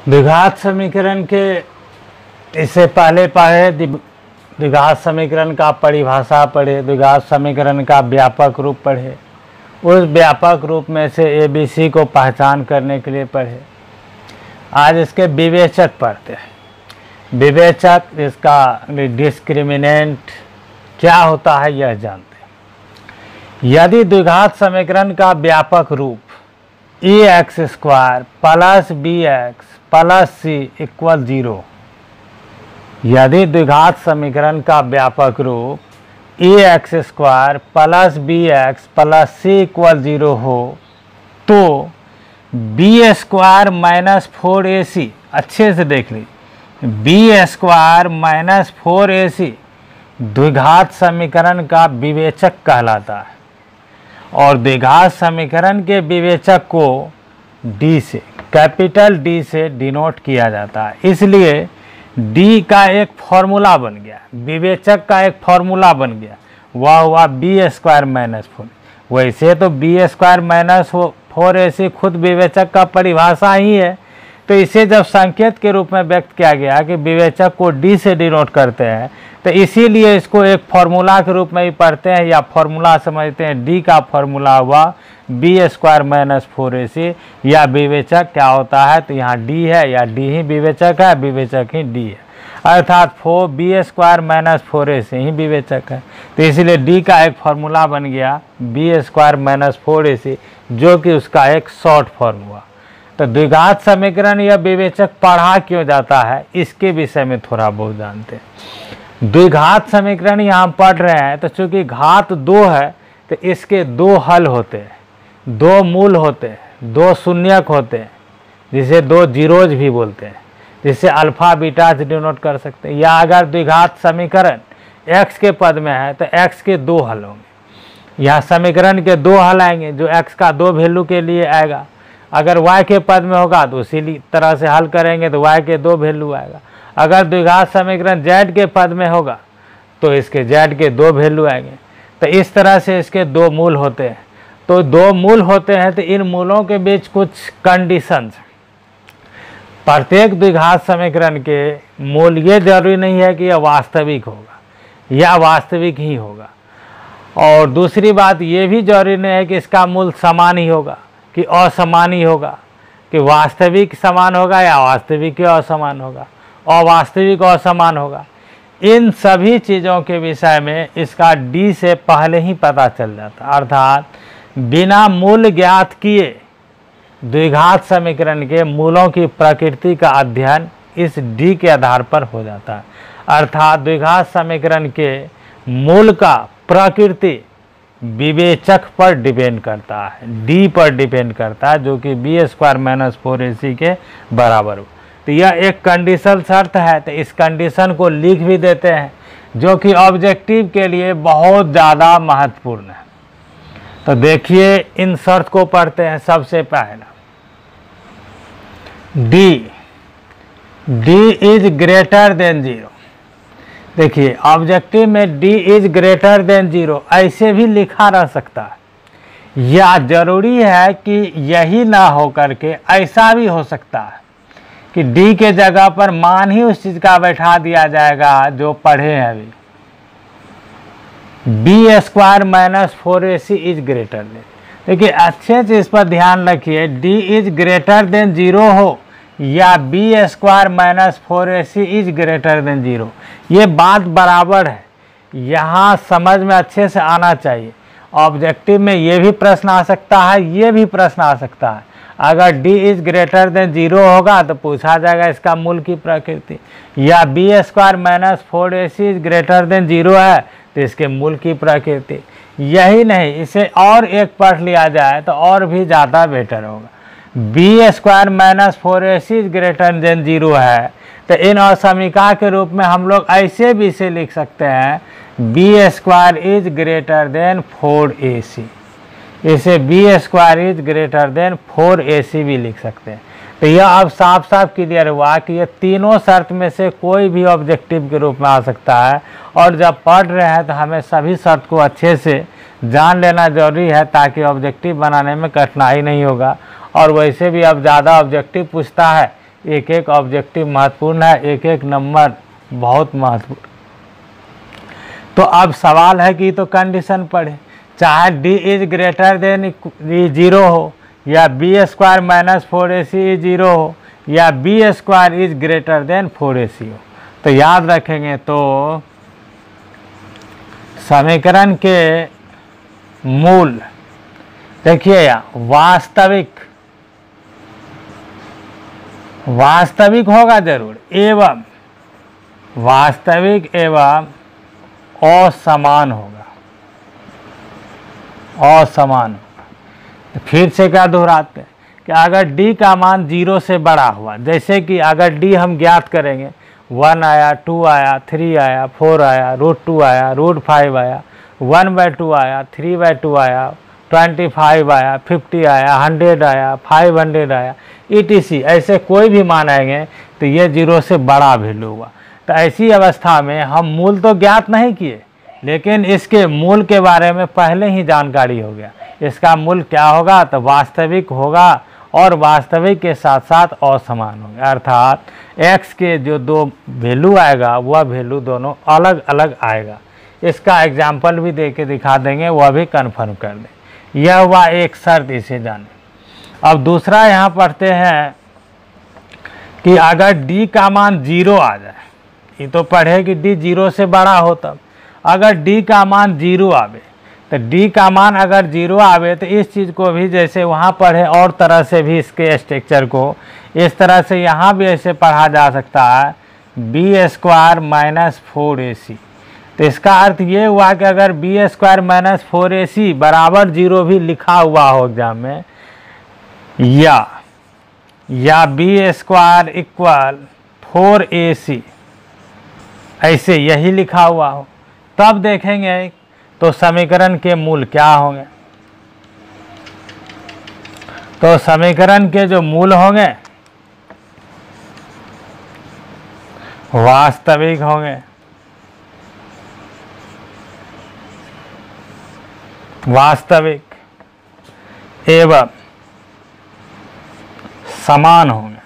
द्विघात समीकरण के इससे पहले पढ़े द्विघात समीकरण का परिभाषा पढ़े, द्विघात समीकरण का व्यापक रूप पढ़े, उस व्यापक रूप में से ABC को पहचान करने के लिए पढ़े। आज इसके विवेचक पढ़ते हैं। विवेचक, इसका डिस्क्रिमिनेंट क्या होता है यह जानते हैं। यदि द्विघात समीकरण का व्यापक रूप ax² + bx + c = 0, यदि द्विघात समीकरण का व्यापक रूप ax² + bx + c = 0 हो तो b² - 4ac, अच्छे से देख लीजिए, b² - 4ac द्विघात समीकरण का विवेचक कहलाता है और द्विघात समीकरण के विवेचक को D से, कैपिटल D से डिनोट किया जाता है। इसलिए D का एक फॉर्मूला बन गया, विवेचक का एक फॉर्मूला बन गया, वह हुआ b² - 4। वैसे तो b² - 4ac खुद विवेचक का परिभाषा ही है, तो इसे जब संकेत के रूप में व्यक्त किया गया कि विवेचक को D से डिनोट करते हैं, तो इसीलिए इसको एक फॉर्मूला के रूप में ही पढ़ते हैं या फॉर्मूला समझते हैं। D का फॉर्मूला हुआ b² - 4ac, या विवेचक क्या होता है, तो यहाँ D है या D ही विवेचक है, विवेचक ही D है, अर्थात b² - 4ac ही विवेचक है। तो इसलिए D का एक फॉर्मूला बन गया b² - 4ac, जो कि उसका एक शॉर्ट फॉर्म हुआ। तो द्विघात समीकरण या विवेचक पढ़ा क्यों जाता है, इसके विषय में थोड़ा बहुत जानते हैं। द्विघात समीकरण यहाँ पढ़ रहे हैं तो चूंकि घात 2 है तो इसके 2 हल होते हैं, 2 मूल होते हैं, 2 शून्यक होते हैं, जिसे 2 जीरोज भी बोलते हैं, जिसे अल्फा बीटा से डिनोट कर सकते हैं। या अगर द्विघात समीकरण x के पद में है तो x के 2 हल होंगे। यहाँ समीकरण के 2 हल आएंगे जो x का 2 वैल्यू के लिए आएगा। अगर y के पद में होगा तो उसी तरह से हल करेंगे तो y के 2 वैल्यू आएगा। अगर द्विघात समीकरण z के पद में होगा तो इसके z के 2 वैल्यू आएंगे। तो इस तरह से इसके 2 मूल होते हैं। तो 2 मूल होते हैं तो इन मूलों के बीच कुछ कंडीशंस, प्रत्येक द्विघात समीकरण के मूल ये जरूरी नहीं है कि यह वास्तविक होगा या वास्तविक ही होगा, और दूसरी बात ये भी जरूरी नहीं है कि इसका मूल समान ही होगा कि असमान ही होगा, कि वास्तविक समान होगा या वास्तविक ही असमान होगा, अवास्तविक असमान होगा। इन सभी चीज़ों के विषय में इसका D से पहले ही पता चल जाता, अर्थात बिना मूल ज्ञात किए द्विघात समीकरण के मूलों की प्रकृति का अध्ययन इस D के आधार पर हो जाता है। अर्थात द्विघात समीकरण के मूल का प्रकृति विवेचक पर डिपेंड करता है, D पर डिपेंड करता है, जो कि b² - 4ac के बराबर हो। तो यह एक कंडीशन शर्त है, तो इस कंडीशन को लिख भी देते हैं, जो कि ऑब्जेक्टिव के लिए बहुत ज़्यादा महत्वपूर्ण है। तो देखिए इन शर्त को पढ़ते हैं। सबसे पहला D इज ग्रेटर देन 0। देखिए ऑब्जेक्टिव में D इज ग्रेटर देन 0 ऐसे भी लिखा रह सकता है, या जरूरी है कि यही ना हो करके ऐसा भी हो सकता है कि D के जगह पर मान ही उस चीज़ का बैठा दिया जाएगा जो पढ़े हैं अभी, b² - 4ac is greater then. देखिए अच्छे से इस पर ध्यान रखिए, D इज ग्रेटर देन 0 हो या b² - 4ac is greater then 0, ये बात बराबर है। यहाँ समझ में अच्छे से आना चाहिए। ऑब्जेक्टिव में ये भी प्रश्न आ सकता है, ये भी प्रश्न आ सकता है। अगर D इज ग्रेटर देन 0 होगा तो पूछा जाएगा इसका मूल की प्रकृति, या b² - 4ac is greater then 0 है तो इसके मूल की प्रकृति। यही नहीं, इसे और एक पढ़ लिया जाए तो और भी ज़्यादा बेटर होगा। b² - 4ac is greater then 0 है तो इन असमीका के रूप में हम लोग ऐसे भी इसे लिख सकते हैं b² is greater than 4ac, इसे b² is greater than 4ac भी लिख सकते हैं। तो यह अब साफ साफ क्लियर हुआ कि ये तीनों शर्त में से कोई भी ऑब्जेक्टिव के रूप में आ सकता है, और जब पढ़ रहे हैं तो हमें सभी शर्त को अच्छे से जान लेना जरूरी है ताकि ऑब्जेक्टिव बनाने में कठिनाई नहीं होगा। और वैसे भी अब ज़्यादा ऑब्जेक्टिव पूछता है एक एक ऑब्जेक्टिव महत्वपूर्ण है, एक एक नंबर बहुत महत्वपूर्ण। तो अब सवाल है कि तो कंडीशन पढ़े, चाहे डी इज ग्रेटर देन 0 हो, या बी स्क्वायर माइनस 4ac 0 हो, या b square is greater than 4ac हो। तो याद रखेंगे तो समीकरण के मूल देखिए यहाँ वास्तविक होगा जरूर, एवं वास्तविक एवं असमान होगा, असमान होगा। फिर से क्या दोहराते हैं कि अगर d का मान 0 से बड़ा हुआ, जैसे कि अगर d हम ज्ञात करेंगे 1 आया, 2 आया, 3 आया, 4 आया, √2 आया, √5 आया, 1/2 आया, 3/2 आया, 25 आया, 50 आया, 100 आया, 500 आया, etc। ऐसे कोई भी मान आएंगे तो ये 0 से बड़ा वैल्यू हुआ। तो ऐसी अवस्था में हम मूल तो ज्ञात नहीं किए, लेकिन इसके मूल के बारे में पहले ही जानकारी हो गया। इसका मूल क्या होगा, तो वास्तविक होगा, और वास्तविक के साथ साथ असमान होगा, अर्थात x के जो दो वैल्यू आएगा वह वैल्यू दोनों अलग अलग आएगा। इसका एग्जाम्पल भी दे के दिखा देंगे, वह भी कन्फर्म कर दें। यह हुआ एक शर्त, इसे जाने। अब दूसरा यहाँ पढ़ते हैं कि अगर d का मान 0 आ जाए, ये तो पढ़े कि d 0 से बड़ा हो, तब अगर d का मान 0 आवे, तो d का मान अगर 0 आवे तो इस चीज़ को भी जैसे वहाँ पढ़े और तरह से भी इसके स्ट्रक्चर को इस तरह से यहाँ भी ऐसे पढ़ा जा सकता है, बी स्क्वायर माइनस 4ac। तो इसका अर्थ ये हुआ कि अगर बी स्क्वायर माइनस 4ac बराबर 0 भी लिखा हुआ हो एग्जाम में, या बी स्क्वायर इक्वल 4ac ऐसे यही लिखा हुआ हो, तब देखेंगे तो समीकरण के मूल क्या होंगे। तो समीकरण के जो मूल होंगे वास्तविक होंगे, वास्तविक एवं समान होंगे।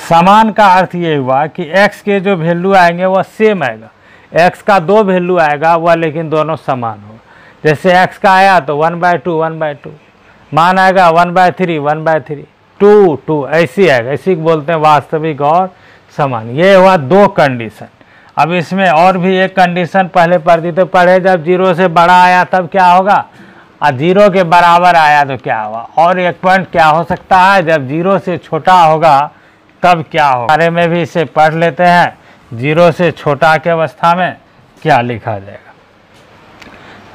समान का अर्थ ये हुआ कि x के जो वैल्यू आएंगे वह सेम आएगा, x का दो वैल्यू आएगा वह लेकिन दोनों समान होगा। जैसे x का आया तो 1/2 1/2, मान आएगा 1/3 1/3, 2 2 ऐसी आएगा। इसी को बोलते हैं वास्तविक और समान। ये हुआ दो कंडीशन। अब इसमें और भी एक कंडीशन पहले पढ़ती तो पढ़े, जब 0 से बड़ा आया तब क्या होगा, और 0 के बराबर आया तो क्या होगा। और एक पॉइंट क्या हो सकता है, जब 0 से छोटा होगा तब क्या हो, बारे में भी इसे पढ़ लेते हैं। 0 से छोटा के अवस्था में क्या लिखा जाएगा।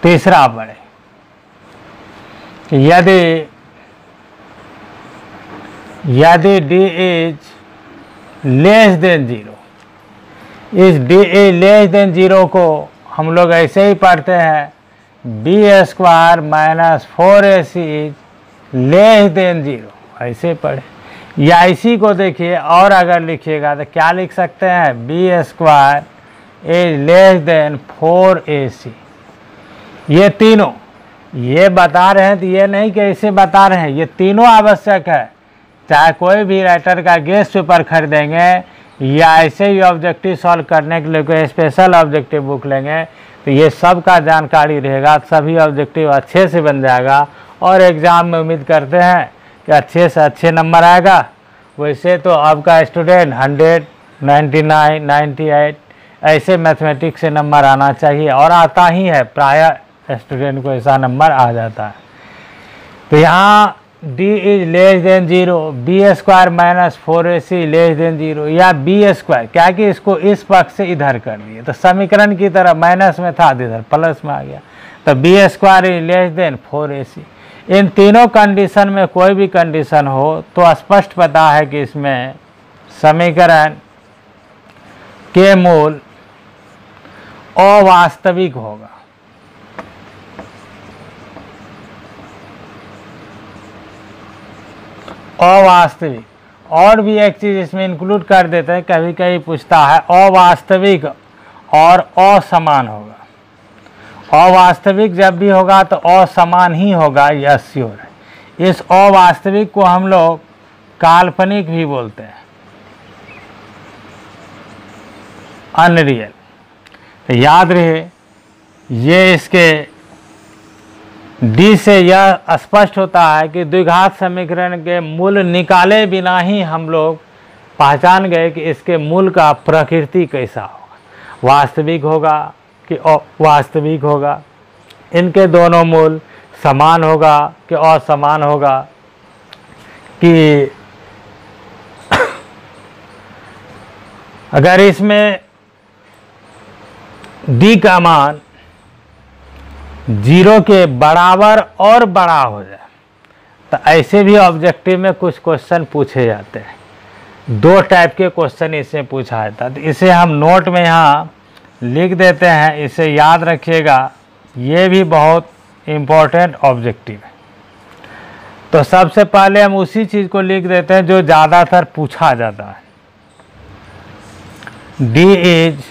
तीसरा पढ़े, यदि d इज लेस देन 0, इस d इज लेस देन 0 को हम लोग ऐसे ही पढ़ते हैं, b square minus 4ac is less than 0, ऐसे पढ़े। या इसी को देखिए और अगर लिखिएगा तो क्या लिख सकते हैं, b square is less than 4ac। ये तीनों ये बता रहे हैं, तो ये नहीं कि ऐसे बता रहे हैं, ये तीनों आवश्यक है। चाहे कोई भी राइटर का गेस्ट पेपर खरीदेंगे या ऐसे ही ऑब्जेक्टिव सॉल्व करने के लिए कोई स्पेशल ऑब्जेक्टिव बुक लेंगे, तो ये सब का जानकारी रहेगा, सभी ऑब्जेक्टिव अच्छे से बन जाएगा और एग्ज़ाम में उम्मीद करते हैं कि अच्छे से अच्छे नंबर आएगा। वैसे तो आपका स्टूडेंट 100 99 98 ऐसे मैथमेटिक्स से नंबर आना चाहिए, और आता ही है, प्राय स्टूडेंट को ऐसा नंबर आ जाता है। तो यहाँ d is less than 0, b square minus 4ac less than 0, या बी स्क्वायर, क्या कि इसको इस पक्ष से इधर कर दिए तो समीकरण की तरह माइनस में था, इधर प्लस में आ गया, तो b square is less than 4ac। इन तीनों कंडीशन में कोई भी कंडीशन हो तो स्पष्ट पता है कि इसमें समीकरण के मूल अवास्तविक होगा। अवास्तविक, और भी एक चीज़ इसमें इंक्लूड कर देते हैं, कभी कभी पूछता है, अवास्तविक और असमान होगा। अवास्तविक जब भी होगा तो असमान ही होगा, यह श्योर है। इस अवास्तविक को हम लोग काल्पनिक भी बोलते हैं, अनरियल। तो याद रहे, ये इसके डी से यह स्पष्ट होता है कि द्विघात समीकरण के मूल निकाले बिना ही हम लोग पहचान गए कि इसके मूल का प्रकृति कैसा होगा, वास्तविक होगा कि अवास्तविक होगा, इनके दोनों मूल समान होगा कि असमान होगा, कि अगर इसमें डी का मान 0 के बराबर और बड़ा हो जाए, तो ऐसे भी ऑब्जेक्टिव में कुछ क्वेश्चन पूछे जाते हैं। 2 टाइप के क्वेश्चन इसमें पूछा जाता है, तो इसे हम नोट में यहाँ लिख देते हैं, इसे याद रखिएगा, ये भी बहुत इम्पोर्टेंट ऑब्जेक्टिव है। तो सबसे पहले हम उसी चीज़ को लिख देते हैं जो ज़्यादातर पूछा जाता है। D is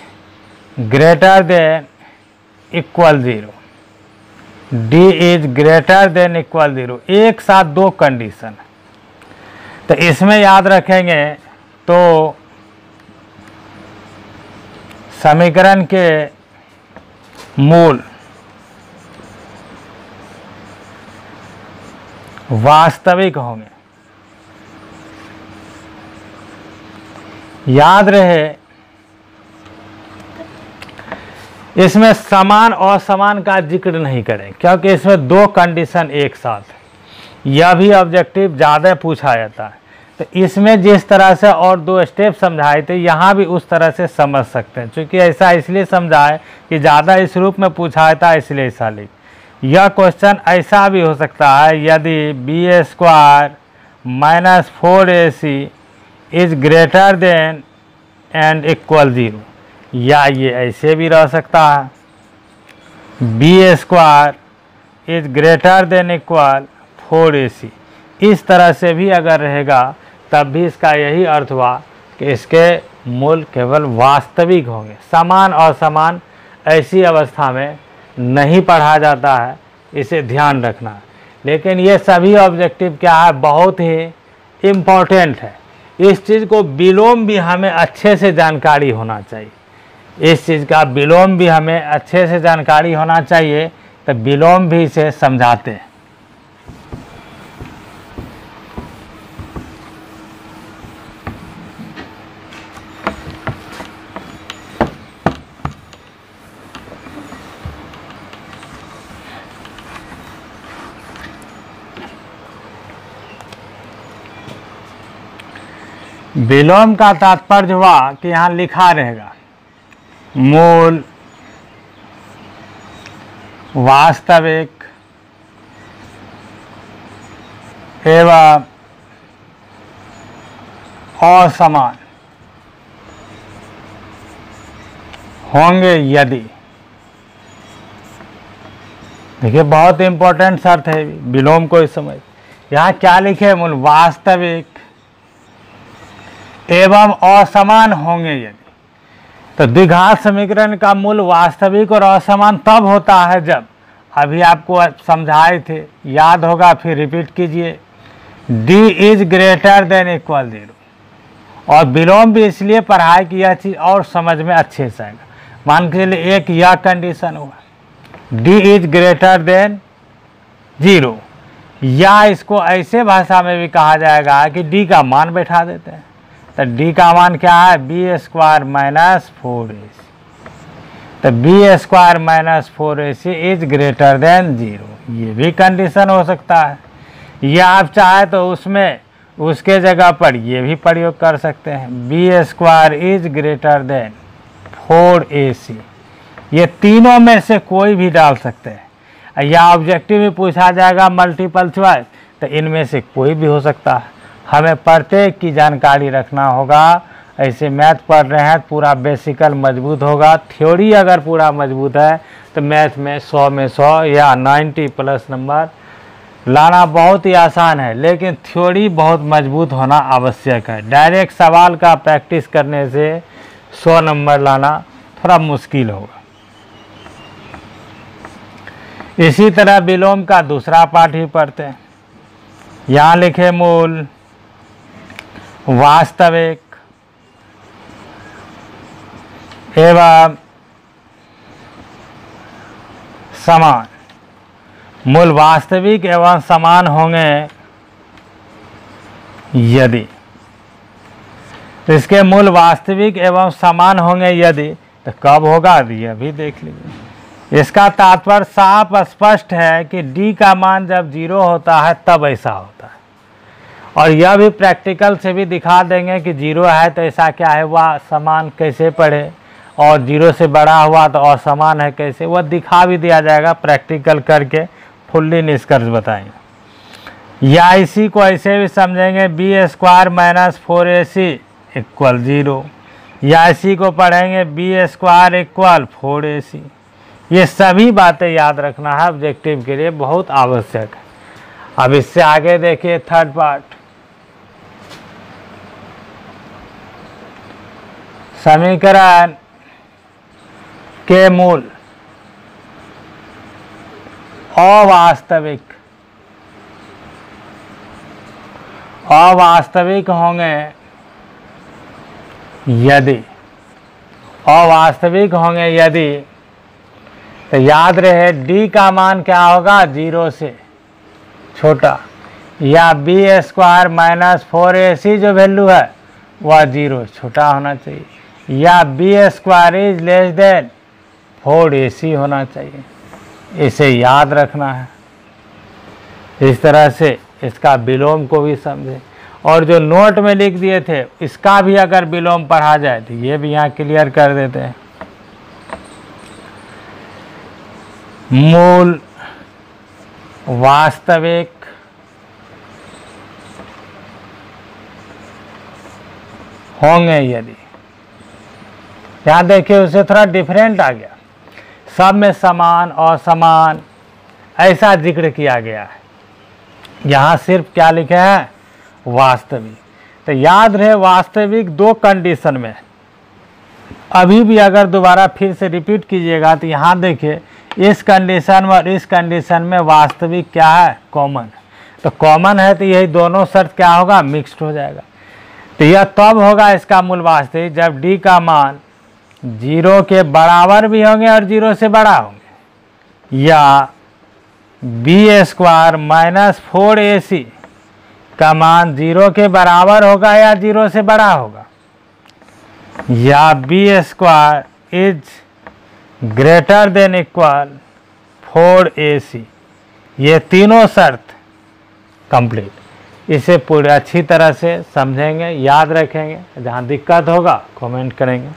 greater than equal 0, D is greater than equal 0, एक साथ 2 कंडीशन है। तो इसमें याद रखेंगे तो समीकरण के मूल वास्तविक होंगे। याद रहे, इसमें समान और असमान का जिक्र नहीं करें, क्योंकि इसमें 2 कंडीशन एक साथ है। यह भी ऑब्जेक्टिव ज़्यादा पूछा जाता है। तो इसमें जिस तरह से और 2 स्टेप समझाए थे, यहाँ भी उस तरह से समझ सकते हैं, क्योंकि ऐसा इसलिए समझाए कि ज़्यादा इस रूप में पूछा था, इसलिए ऐसा लिख। यह क्वेश्चन ऐसा भी हो सकता है, यदि b² - 4ac is greater then and equal 0, या ये ऐसे भी रह सकता है, b² is greater than equal 4ac। इस तरह से भी अगर रहेगा तब भी इसका यही अर्थ हुआ कि इसके मूल केवल वास्तविक होंगे, समान और असमान ऐसी अवस्था में नहीं पढ़ा जाता है, इसे ध्यान रखना है। लेकिन ये सभी ऑब्जेक्टिव क्या है, बहुत ही इम्पोर्टेंट है। इस चीज़ को विलोम भी हमें अच्छे से जानकारी होना चाहिए, इस चीज़ का विलोम भी हमें अच्छे से जानकारी होना चाहिए, तो विलोम भी इसे समझाते हैं। विलोम का तात्पर्य हुआ कि यहाँ लिखा रहेगा मूल वास्तविक एवं असमान होंगे यदि, देखिए बहुत इंपॉर्टेंट शर्त है विलोम को इस समय। यहाँ क्या लिखे, मूल वास्तविक एवं असमान होंगे यदि। तो द्विघात समीकरण का मूल वास्तविक और असमान तब होता है जब, अभी आपको समझाए थे, याद होगा, फिर रिपीट कीजिए, d is greater than equal 0। और विलोम भी इसलिए पढ़ाए कि यह चीज़ और समझ में अच्छे से आएगा। मान के लिए एक यह कंडीशन होगा, d इज ग्रेटर देन 0, या इसको ऐसे भाषा में भी कहा जाएगा कि d का मान बैठा देते हैं। तो d का मान क्या है, b² - 4ac। तो b² - 4ac is greater then 0, ये भी कंडीशन हो सकता है। या आप चाहे तो उसमें उसके जगह पर ये भी प्रयोग कर सकते हैं, b² is greater than 4ac। ये तीनों में से कोई भी डाल सकते हैं। या ऑब्जेक्टिव भी पूछा जाएगा मल्टीपल चॉइस, तो इनमें से कोई भी हो सकता है। हमें प्रत्येक की जानकारी रखना होगा। ऐसे मैथ पढ़ रहे हैं, पूरा बेसिकल मजबूत होगा। थ्योरी अगर पूरा मजबूत है तो मैथ में 100 में 100 या 90+ नंबर लाना बहुत ही आसान है, लेकिन थ्योरी बहुत मजबूत होना आवश्यक है। डायरेक्ट सवाल का प्रैक्टिस करने से 100 नंबर लाना थोड़ा मुश्किल होगा। इसी तरह विलोम का दूसरा पार्ट ही पढ़ते हैं। यहाँ लिखे मूल वास्तविक एवं समान। मूल वास्तविक एवं समान होंगे यदि, तो इसके मूल वास्तविक एवं समान होंगे यदि, तो कब होगा यह भी देख लीजिए। इसका तात्पर्य साफ स्पष्ट है कि d का मान जब 0 होता है तब ऐसा होता है, और यह भी प्रैक्टिकल से भी दिखा देंगे कि 0 है तो ऐसा क्या है, वह समान कैसे पढ़े, और 0 से बड़ा हुआ तो असमान है कैसे, वह दिखा भी दिया जाएगा प्रैक्टिकल करके, फुल्ली निष्कर्ष बताएंगे। या इसी को ऐसे भी समझेंगे b² - 4ac = 0, या इसी को पढ़ेंगे b² = 4ac। ये सभी बातें याद रखना है, ऑब्जेक्टिव के लिए बहुत आवश्यक है। अब इससे आगे देखिए थर्ड पार्ट, समीकरण के मूल अवास्तविक होंगे यदि, तो याद रहे d का मान क्या होगा, 0 से छोटा, या b² - 4ac जो वैल्यू है वह 0 छोटा होना चाहिए, या b² > 4ac होना चाहिए। इसे याद रखना है। इस तरह से इसका विलोम को भी समझे, और जो नोट में लिख दिए थे इसका भी अगर विलोम पढ़ा जाए तो ये भी यहाँ क्लियर कर देते हैं। मूल वास्तविक होंगे यदि, यहाँ देखिए उसे थोड़ा डिफरेंट आ गया, सब में समान असमान ऐसा जिक्र किया गया है, यहाँ सिर्फ क्या लिखा है, वास्तविक। तो याद रहे वास्तविक 2 कंडीशन में, अभी भी अगर दोबारा फिर से रिपीट कीजिएगा तो यहाँ देखिए इस कंडीशन में और इस कंडीशन में वास्तविक क्या है, कॉमन। तो कॉमन है तो यही दोनों शर्त क्या होगा, मिक्स्ड हो जाएगा। तो यह तब होगा इसका मूल वास्तविक जब d का मान 0 के बराबर भी होंगे और 0 से बड़ा होंगे, या b² - 4ac का मान 0 के बराबर होगा या 0 से बड़ा होगा, या b² = 4ac। ये तीनों शर्त कंप्लीट। इसे पूरी अच्छी तरह से समझेंगे, याद रखेंगे, जहाँ दिक्कत होगा कमेंट करेंगे।